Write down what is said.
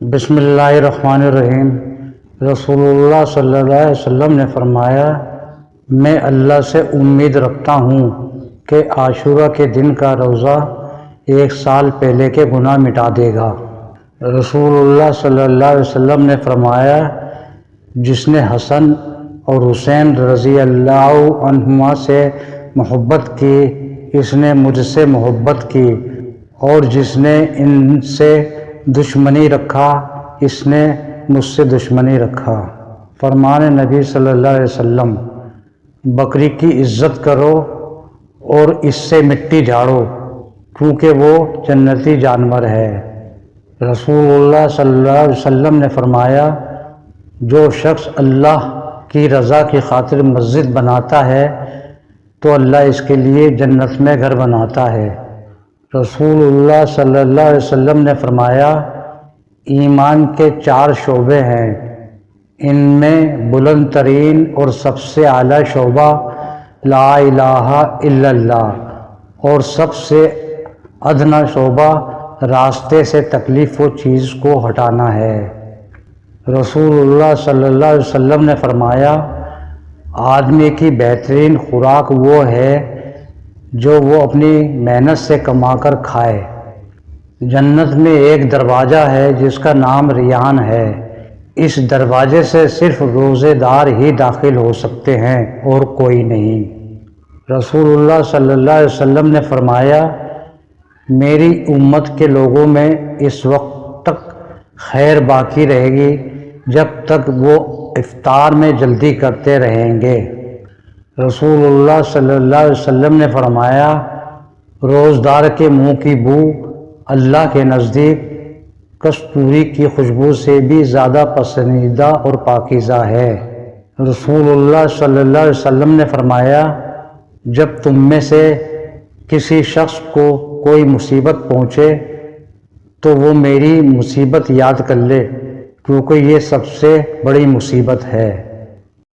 بسم اللہ الرحمن الرحیم۔ رسول اللہ صلی اللہ علیہ وسلم نے فرمایا، میں اللہ سے امید رکھتا ہوں کہ عاشورہ کے دن کا روزہ 1 سال پہلے کے گناہ مٹا دے گا۔ رسول اللہ صلی اللہ علیہ وسلم نے فرمایا، جس نے حسن اور حسین رضی اللہ عنہما سے محبت کی، اس نے مجھ سے محبت کی، اور جس نے ان سے دشمنی رکھا، اس نے مجھ سے دشمنی رکھا۔ فرمان نبی صلی اللہ علیہ وسلم، بکری کی عزت کرو اور اس سے مٹی جھاڑو، کیونکہ وہ جنتی جانور ہے۔ رسول اللہ صلی اللہ علیہ وسلم نے فرمایا، جو شخص اللہ کی رضا کی خاطر مسجد بناتا ہے تو اللہ اس کے لیے جنت میں گھر بناتا ہے۔ رسول اللہ صلی اللہ علیہ وسلم نے فرمایا، ایمان کے 4 شعبے ہیں، ان میں بلند ترین اور سب سے اعلیٰ شعبہ لا الہ الا اللہ، اور سب سے ادنا شعبہ راستے سے تکلیف و چیز کو ہٹانا ہے۔ رسول اللہ صلی اللہ علیہ وسلم نے فرمایا، آدمی کی بہترین خوراک وہ ہے جو وہ اپنی محنت سے کما کر کھائے۔ جنت میں ایک دروازہ ہے جس کا نام ریان ہے، اس دروازے سے صرف روزے دار ہی داخل ہو سکتے ہیں اور کوئی نہیں۔ رسول اللہ صلی اللہ علیہ وسلم نے فرمایا، میری امت کے لوگوں میں اس وقت تک خیر باقی رہے گی جب تک وہ افطار میں جلدی کرتے رہیں گے۔ رسول اللہ صلی اللہ علیہ وسلم نے فرمایا، روزدار کے منہ کی بو اللہ کے نزدیک کستوری کی خوشبو سے بھی زیادہ پسندیدہ اور پاکیزہ ہے۔ رسول اللہ صلی اللہ علیہ وسلم نے فرمایا، جب تم میں سے کسی شخص کو کوئی مصیبت پہنچے تو وہ میری مصیبت یاد کر لے، کیونکہ یہ سب سے بڑی مصیبت ہے۔